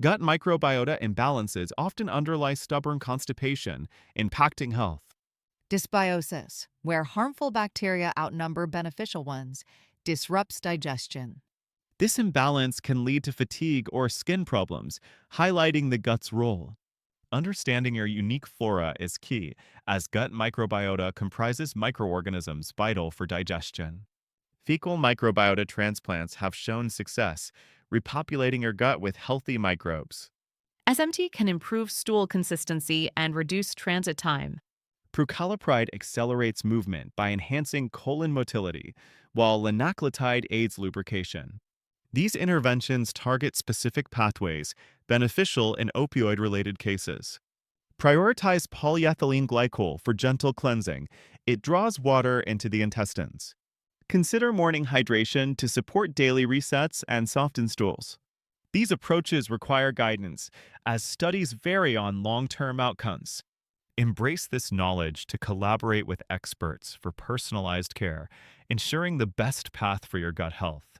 Gut microbiota imbalances often underlie stubborn constipation, impacting health. Dysbiosis, where harmful bacteria outnumber beneficial ones, disrupts digestion. This imbalance can lead to fatigue or skin problems, highlighting the gut's role. Understanding your unique flora is key, as gut microbiota comprises microorganisms vital for digestion. Fecal microbiota transplants have shown success, repopulating your gut with healthy microbes. SMT can improve stool consistency and reduce transit time. Prucalopride accelerates movement by enhancing colon motility, while linaclotide aids lubrication. These interventions target specific pathways beneficial in opioid-related cases. Prioritize polyethylene glycol for gentle cleansing. It draws water into the intestines. Consider morning hydration to support daily resets and soften stools. These approaches require guidance, as studies vary on long-term outcomes. Embrace this knowledge to collaborate with experts for personalized care, ensuring the best path for your gut health.